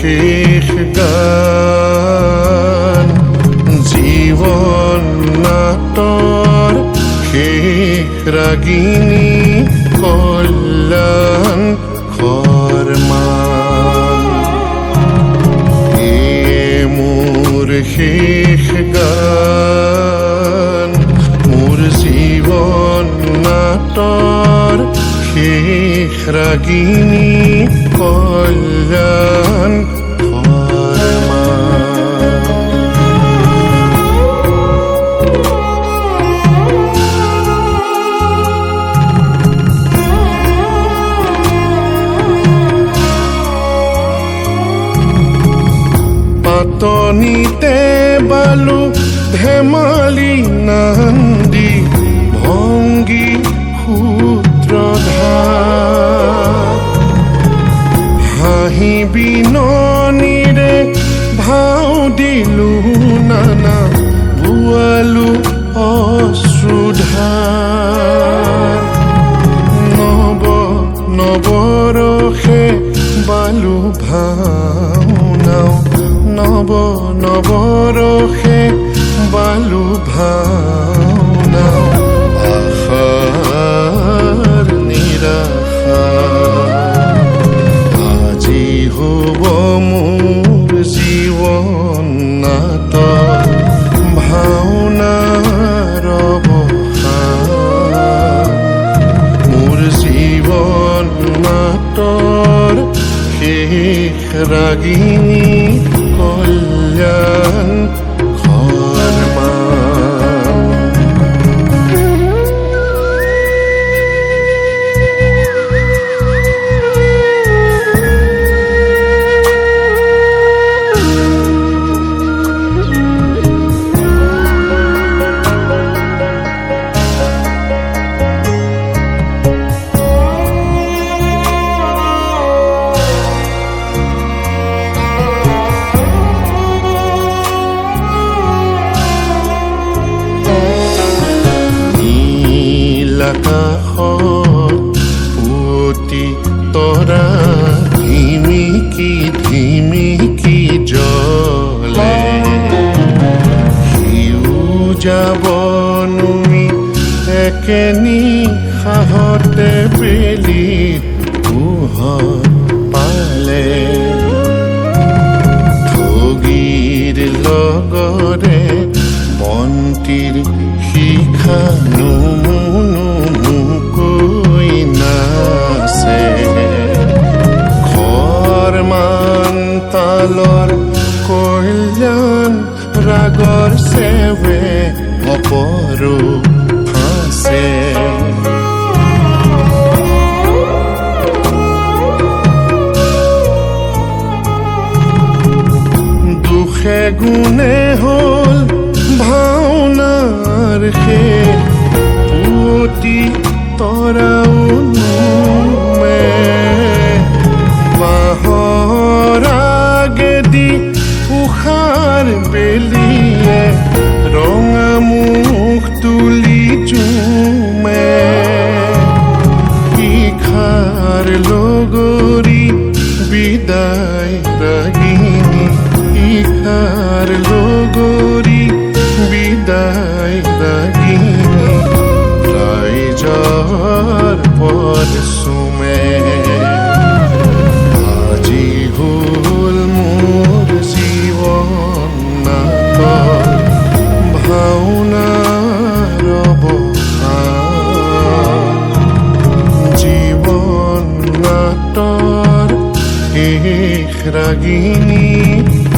শেষ গান, জীবন নাটৰ শেষ ৰাগিনী কল্যাণ শৰ্মান। মোৰ শেষ গান, মোৰ জীবন নাটৰ শেষ ৰাগিনী কল্যাণ পাতনিতে বালু ধেমালি নান্দি ভংগী সূত্ৰধাৰ, হাঁহি বিননিৰে ভাও দিলো নানা ভুৱালো অশ্ৰুধাৰ। নৱ নৱৰসে বালু ভাওনাও, নৱ নৱৰসে বালু ভাওনাও, আশাৰ নিৰাশাৰ। আজি হ'ব মোৰ জীৱন নাটক ভাওনাৰ অৱসান। মোৰ জীৱন নাটৰ শেষ ৰাগিনী কল্যাণ শৰ্মান। আকাশত পুৱতি তৰা ধিমিকি ধিমিকি জ্বলে, সেউজা বননি একে নিশাহতে বেলিত পোহৰ পালে। ঠগীৰ লগৰে বন্তিৰ শিখা নুমুকৈ নাচে, খৰ্মান তালৰ কল্যাণ ৰাগৰ চেৱে অপৰূপ ফাঁচে। দুখে গুণে হ'ল ভাওনাৰ শেষ, পুৱতি তৰাও নুমে। বাঁহৰ আগেদি উষাৰ বেলিয়ে ৰঙা মুখ তুলি জুমে। শিখাৰ লগৰী বিদায় ৰাগিনী, শিখাৰ লগৰী বিদায় ৰাগিনী, ৰাইজৰ পদ চুমে। আজি হ'ল মোৰ জীৱন নাটক ভাওনাৰ অৱসান। জীৱন নাটৰ শেষ ৰাগিনী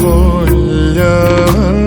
কল্যাণ